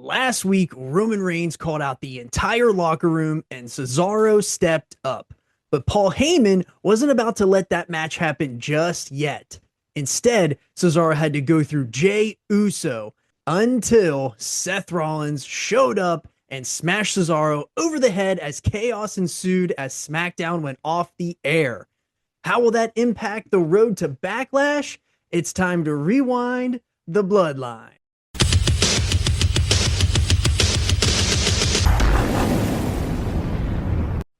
Last week, Roman Reigns called out the entire locker room and Cesaro stepped up. But Paul Heyman wasn't about to let that match happen just yet. Instead, Cesaro had to go through Jey Uso until Seth Rollins showed up and smashed Cesaro over the head as chaos ensued as Smackdown went off the air. How will that impact the road to Backlash? It's time to rewind the Bloodline.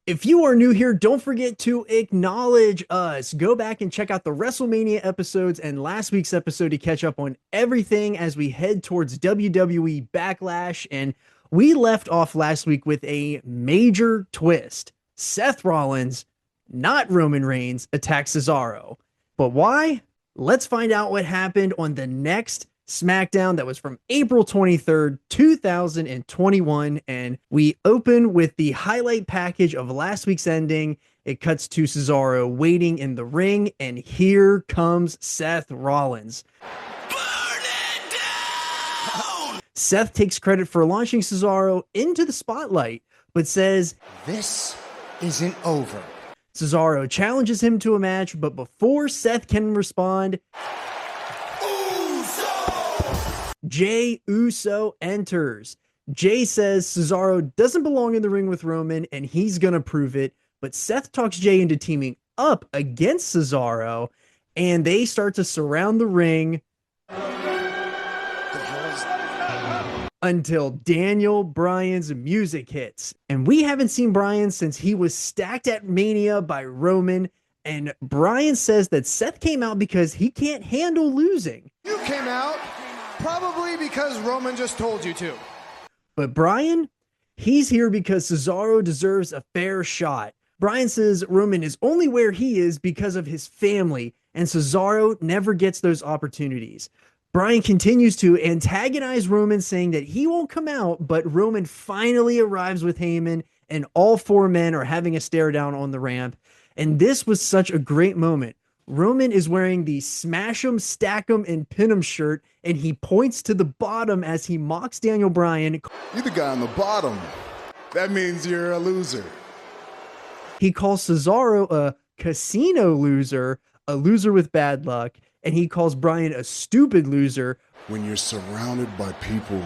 If you are new here, don't forget to acknowledge us. Go back and check out the WrestleMania episodes and last week's episode to catch up on everything as we head towards WWE Backlash. And we left off last week with a major twist. Seth Rollins, not Roman Reigns, attacks Cesaro. But why? Let's find out what happened on the next Smackdown that was from April 23rd, 2021. And we open with the highlight package of last week's ending. It cuts to Cesaro waiting in the ring, and here comes Seth Rollins. Burn it down! Seth takes credit for launching Cesaro into the spotlight, but says, "This isn't over." Cesaro challenges him to a match, but before Seth can respond, Jey Uso enters. Jey says Cesaro doesn't belong in the ring with Roman and he's gonna prove it, but Seth talks Jey into teaming up against Cesaro and they start to surround the ring until Daniel Bryan's music hits. And we haven't seen Bryan since he was stacked at Mania by Roman, and Bryan says that Seth came out because he can't handle losing. You came out probably because Roman just told you to. But Bryan, he's here because Cesaro deserves a fair shot. Bryan says Roman is only where he is because of his family, and Cesaro never gets those opportunities. Bryan continues to antagonize Roman, saying that he won't come out, but Roman finally arrives with Heyman, and all four men are having a stare down on the ramp. And this was such a great moment. Roman is wearing the smash 'em, stack 'em, and pin 'em shirt, and he points to the bottom as he mocks Daniel Bryan. You're the guy on the bottom. That means you're a loser. He calls Cesaro a casino loser, a loser with bad luck, and he calls Bryan a stupid loser. When you're surrounded by people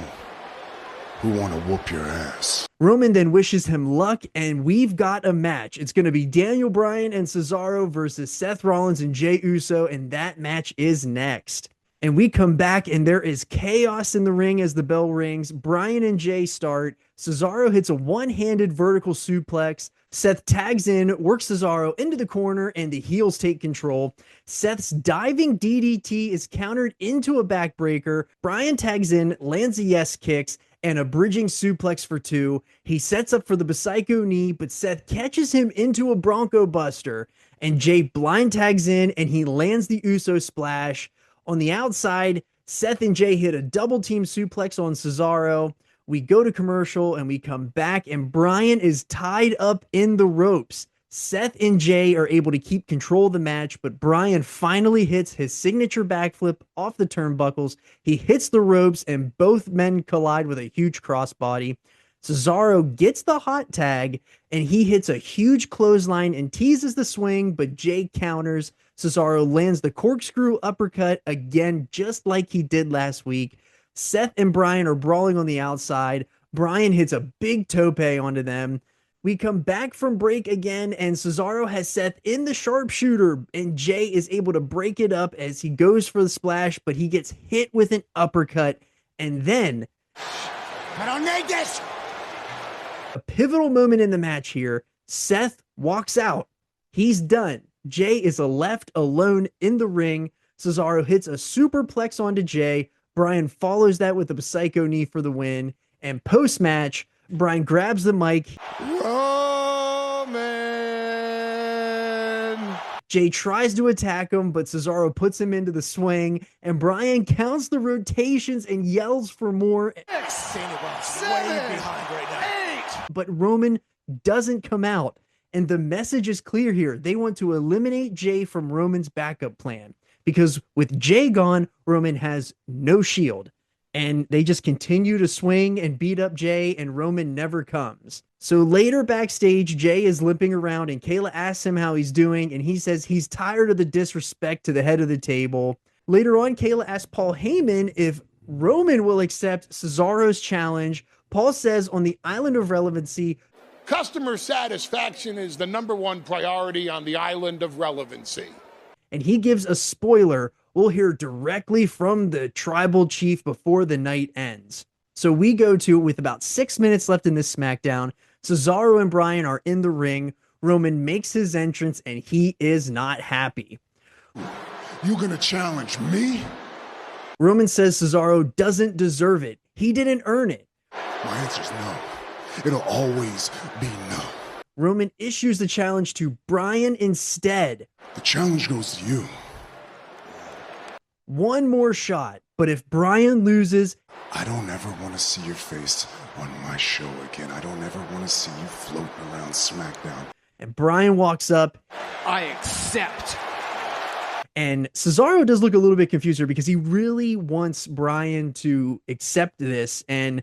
who want to whoop your ass. Roman then wishes him luck, and we've got a match. It's going to be Daniel Bryan and Cesaro versus Seth Rollins and Jey Uso, and that match is next. And we come back, and there is chaos in the ring as the bell rings. Bryan and Jey start. Cesaro hits a one-handed vertical suplex. Seth tags in, works Cesaro into the corner, and the heels take control. Seth's diving DDT is countered into a backbreaker. Bryan tags in, lands a yes kicks, and a bridging suplex for two. He sets up for the Psycho knee, but Seth catches him into a Bronco Buster, and Jey blind tags in, and he lands the Uso splash. On the outside, Seth and Jey hit a double team suplex on Cesaro. We go to commercial and we come back, and Bryan is tied up in the ropes. Seth and Jey are able to keep control of the match, but Bryan finally hits his signature backflip off the turnbuckles. He hits the ropes and both men collide with a huge crossbody. Cesaro gets the hot tag and he hits a huge clothesline and teases the swing, but Jey counters. Cesaro lands the corkscrew uppercut again, just like he did last week. Seth and Bryan are brawling on the outside. Bryan hits a big tope onto them. We come back from break again, and Cesaro has Seth in the sharpshooter, and Jey is able to break it up as he goes for the splash, but he gets hit with an uppercut, and then I don't need this. A pivotal moment in the match here. Seth walks out. He's done. Jey is left alone in the ring. Cesaro hits a superplex onto Jey. Bryan follows that with a psycho knee for the win. And post-match, Bryan grabs the mic. Roman! Jey tries to attack him, but Cesaro puts him into the swing. And Bryan counts the rotations and yells for more. 7, way behind right now. 8. But Roman doesn't come out. And the message is clear here. They want to eliminate Jey from Roman's backup plan. Because with Jey gone, Roman has no shield. And they just continue to swing and beat up Jay, and Roman never comes. So later backstage, Jay is limping around, and Kayla asks him how he's doing, and he says he's tired of the disrespect to the head of the table. Later on, Kayla asks Paul Heyman if Roman will accept Cesaro's challenge. Paul says on the island of relevancy, Customer satisfaction is the #1 priority on the island of relevancy. and he gives a spoiler we'll hear directly from the tribal chief before the night ends. So we go to, with about 6 minutes left in this SmackDown, Cesaro and Bryan are in the ring. Roman makes his entrance, and he is not happy. You gonna challenge me? Roman says Cesaro doesn't deserve it. He didn't earn it. My answer's no. It'll always be no. Roman issues the challenge to Bryan instead. The challenge goes to you. One more shot, but if Bryan loses, I don't ever want to see your face on my show again. I don't ever want to see you floating around SmackDown. and Bryan walks up, I accept. and Cesaro does look a little bit confused here because he really wants Bryan to accept this, and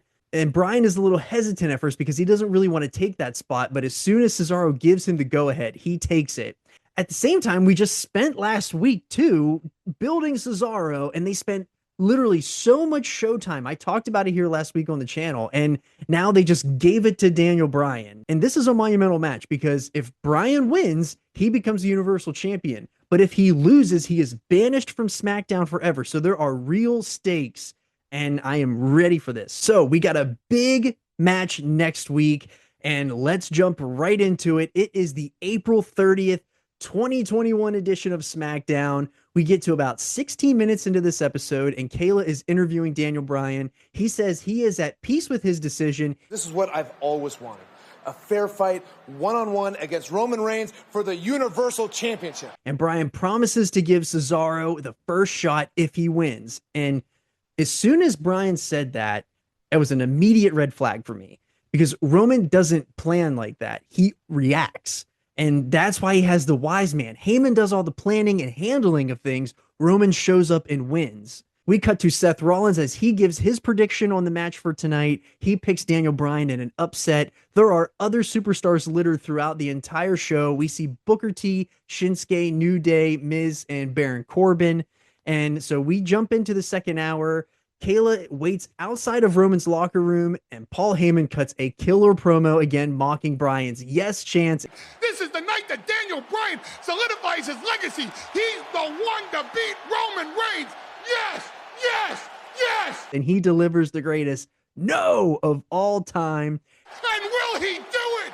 Bryan is a little hesitant at first because he doesn't really want to take that spot, but as soon as Cesaro gives him the go-ahead, he takes it. At the same time, we just spent last week, too, building Cesaro, and they spent literally so much showtime. I talked about it here last week on the channel, and now they just gave it to Daniel Bryan. And this is a monumental match because if Bryan wins, he becomes the Universal Champion. But if he loses, he is banished from SmackDown forever. So there are real stakes, and I am ready for this. So we got a big match next week, and let's jump right into it. It is the April 30th, 2021 edition of SmackDown. We get to about 16 minutes into this episode, and Kayla is interviewing Daniel Bryan. He says he is at peace with his decision. This is what I've always wanted. A fair fight, one-on-one against Roman Reigns for the Universal Championship. And Bryan promises to give Cesaro the first shot if he wins. And as soon as Bryan said that, it was an immediate red flag for me because Roman doesn't plan like that. He reacts. And that's why he has the wise man. Heyman does all the planning and handling of things. Roman shows up and wins. We cut to Seth Rollins as he gives his prediction on the match for tonight. He picks Daniel Bryan in an upset. There are other superstars littered throughout the entire show. We see Booker T, Shinsuke, New Day, Miz, and Baron Corbin. And so we jump into the second hour. Kayla waits outside of Roman's locker room, and Paul Heyman cuts a killer promo, again mocking Bryan's yes chance. This is the night that Daniel Bryan solidifies his legacy. He's the one to beat Roman Reigns. Yes, yes, yes. And he delivers the greatest no of all time. And will he do it?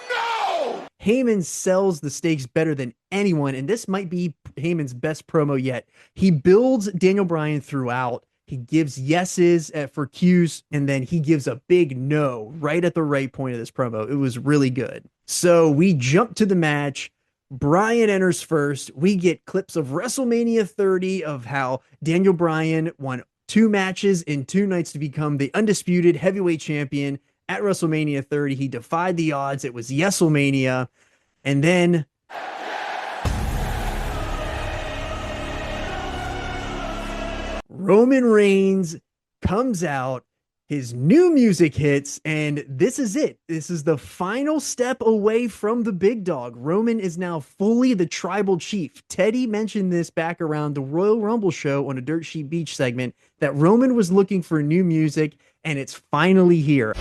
No. Heyman sells the stakes better than anyone, and this might be Heyman's best promo yet. He builds Daniel Bryan throughout. He gives yeses for cues, and then he gives a big no right at the right point of this promo. It was really good. So we jump to the match. Bryan enters first. We get clips of WrestleMania 30 of how Daniel Bryan won 2 matches in 2 nights to become the undisputed heavyweight champion at WrestleMania 30. He defied the odds. It was Yeselmania. And then Roman Reigns comes out, his new music hits, and this is it. This is the final step away from the big dog. Roman is now fully the tribal chief. Teddy mentioned this back around the Royal Rumble show on a Dirt Sheet Beach segment, that Roman was looking for new music, and it's finally here.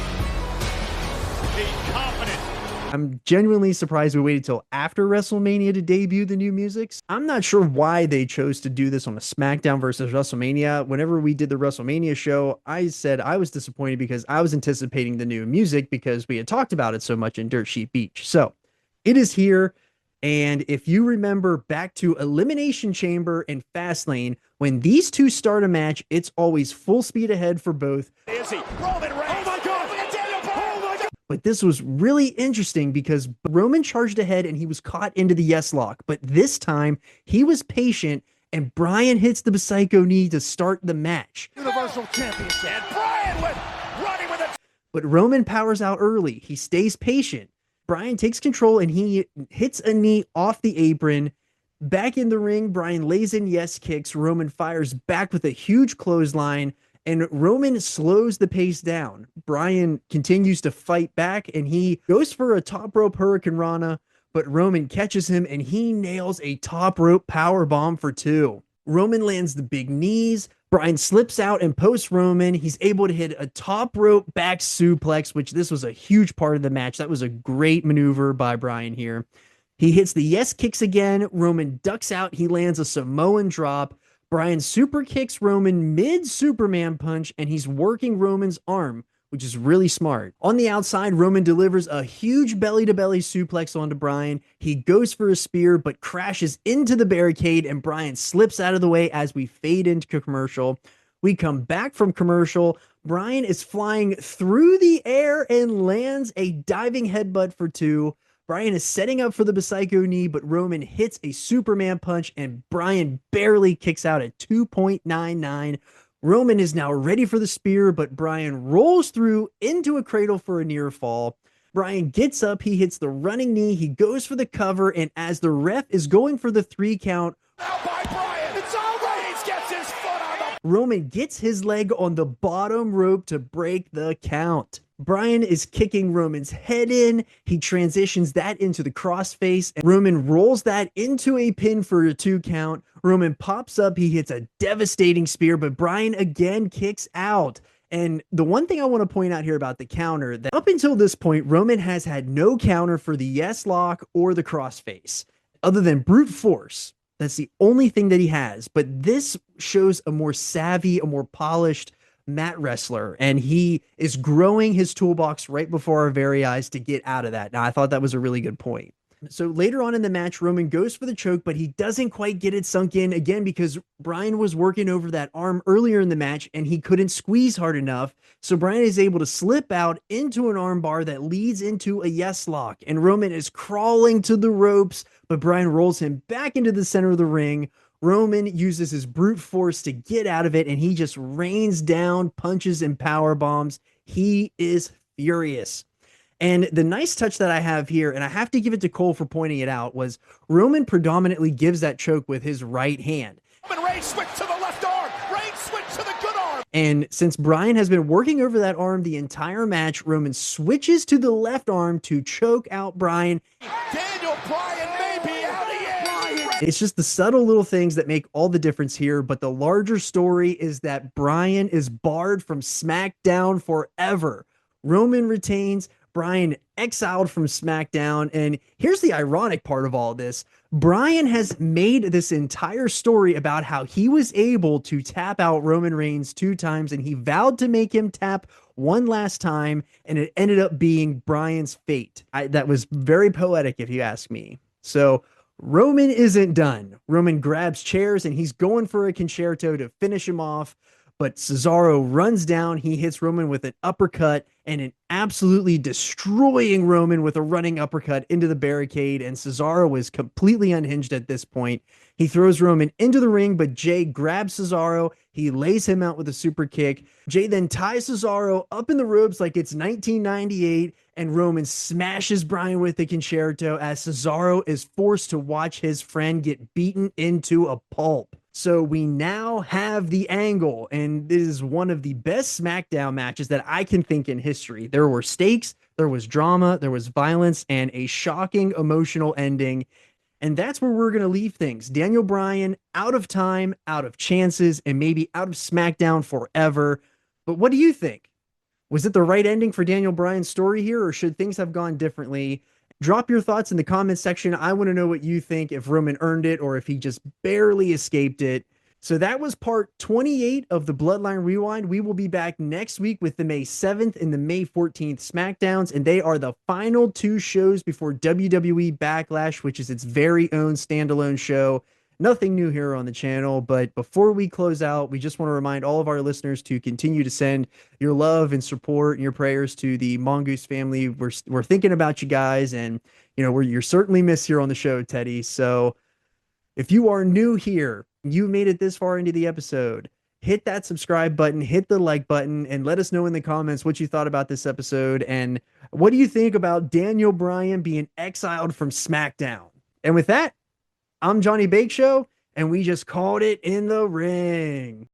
I'm genuinely surprised we waited till after WrestleMania to debut the new music. I'm not sure why they chose to do this on a SmackDown versus WrestleMania. Whenever we did the WrestleMania show, I said I was disappointed because I was anticipating the new music because we had talked about it so much in Dirt Sheet Beach. So it is here. And if you remember back to Elimination Chamber and Fastlane, when these two start a match, it's always full speed ahead for both. Is he? Roman Reigns. Oh my God. But this was really interesting because Roman charged ahead and he was caught into the yes lock. But this time he was patient and Bryan hits the Psycho knee to start the match. Universal Championship. And Bryan went running with it. But Roman powers out early. He stays patient. Bryan takes control and he hits a knee off the apron. Back in the ring, Bryan lays in yes kicks. Roman fires back with a huge clothesline. And Roman slows the pace down. Bryan continues to fight back and he goes for a top rope Hurricane Rana, but Roman catches him and he nails a top rope power bomb for 2. Roman lands the big knees. Bryan slips out and posts Roman. He's able to hit a top rope back suplex, which this was a huge part of the match. That was a great maneuver by Bryan here. He hits the yes kicks again. Roman ducks out. He lands a Samoan drop. Bryan super kicks Roman mid Superman punch, and he's working Roman's arm, which is really smart. On the outside, Roman delivers a huge belly-to-belly suplex onto Bryan. He goes for a spear, but crashes into the barricade, and Bryan slips out of the way as we fade into commercial. We come back from commercial. Bryan is flying through the air and lands a diving headbutt for 2. Bryan is setting up for the Psycho knee, but Roman hits a Superman punch, and Bryan barely kicks out at 2.99. Roman is now ready for the spear, but Bryan rolls through into a cradle for a near fall. Bryan gets up, he hits the running knee, he goes for the cover, and as the ref is going for the 3 count, Now by Bryan, it's over. Reigns gets his foot on the... Roman gets his leg on the bottom rope to break the count. Bryan is kicking Roman's head in. He transitions that into the crossface, and Roman rolls that into a pin for a 2 count. Roman pops up. He hits a devastating spear, but Bryan again kicks out. And the one thing I want to point out here about the counter, that up until this point, Roman has had no counter for the yes lock or the crossface, other than brute force. That's the only thing that he has. But this shows a more savvy, a more polished mat wrestler, and he is growing his toolbox right before our very eyes to get out of that. Now, I thought that was a really good point. So later on in the match, Roman goes for the choke, but he doesn't quite get it sunk in, again because Bryan was working over that arm earlier in the match and he couldn't squeeze hard enough. So Bryan is able to slip out into an arm bar that leads into a yes lock, and Roman is crawling to the ropes, but Bryan rolls him back into the center of the ring. Roman uses his brute force to get out of it, and he just rains down punches and power bombs. He is furious. And the nice touch that I have here, and I have to give it to Cole for pointing it out, was Roman predominantly gives that choke with his right hand. Roman Reigns switched to the left arm. Reigns switched to the good arm. And since Bryan has been working over that arm the entire match, Roman switches to the left arm to choke out Bryan. Daniel Bryan may be out of here. It's just the subtle little things that make all the difference here, but the larger story is that Bryan is barred from SmackDown forever. Roman retains, Bryan exiled from SmackDown, and here's the ironic part of all this. Bryan has made this entire story about how he was able to tap out Roman Reigns 2 times, and he vowed to make him tap one last time, and it ended up being Bryan's fate. That was very poetic, if you ask me. So Roman isn't done. Roman grabs chairs and he's going for a concerto to finish him off, but Cesaro runs down. He hits Roman with an uppercut and an absolutely destroying Roman with a running uppercut into the barricade, and Cesaro is completely unhinged at this point. He throws Roman into the ring, but Jay grabs Cesaro. He lays him out with a super kick. Jay then ties Cesaro up in the ropes like it's 1998, and Roman smashes Bryan with the concerto as Cesaro is forced to watch his friend get beaten into a pulp. So we now have the angle, and this is one of the best SmackDown matches that I can think in history. There were stakes, there was drama, there was violence, and a shocking emotional ending. And that's where we're going to leave things. Daniel Bryan out of time, out of chances, and maybe out of SmackDown forever. But what do you think? Was it the right ending for Daniel Bryan's story here, or should things have gone differently? Drop your thoughts in the comment section. I want to know what you think, if Roman earned it or if he just barely escaped it. So that was part 28 of the Bloodline Rewind. We will be back next week with the May 7th and the May 14th SmackDowns, and they are the final 2 shows before WWE Backlash, which is its very own standalone show. Nothing new here on the channel, but before we close out, we just want to remind all of our listeners to continue to send your love and support and your prayers to the Mongoose family. We're thinking about you guys, and you're certainly missed here on the show, Teddy. So if you are new here, you made it this far into the episode, hit that subscribe button, hit the like button, and let us know in the comments what you thought about this episode, and what do you think about Daniel Bryan being exiled from SmackDown. And with that, I'm Johnny Bake Show, and we just called it in the ring.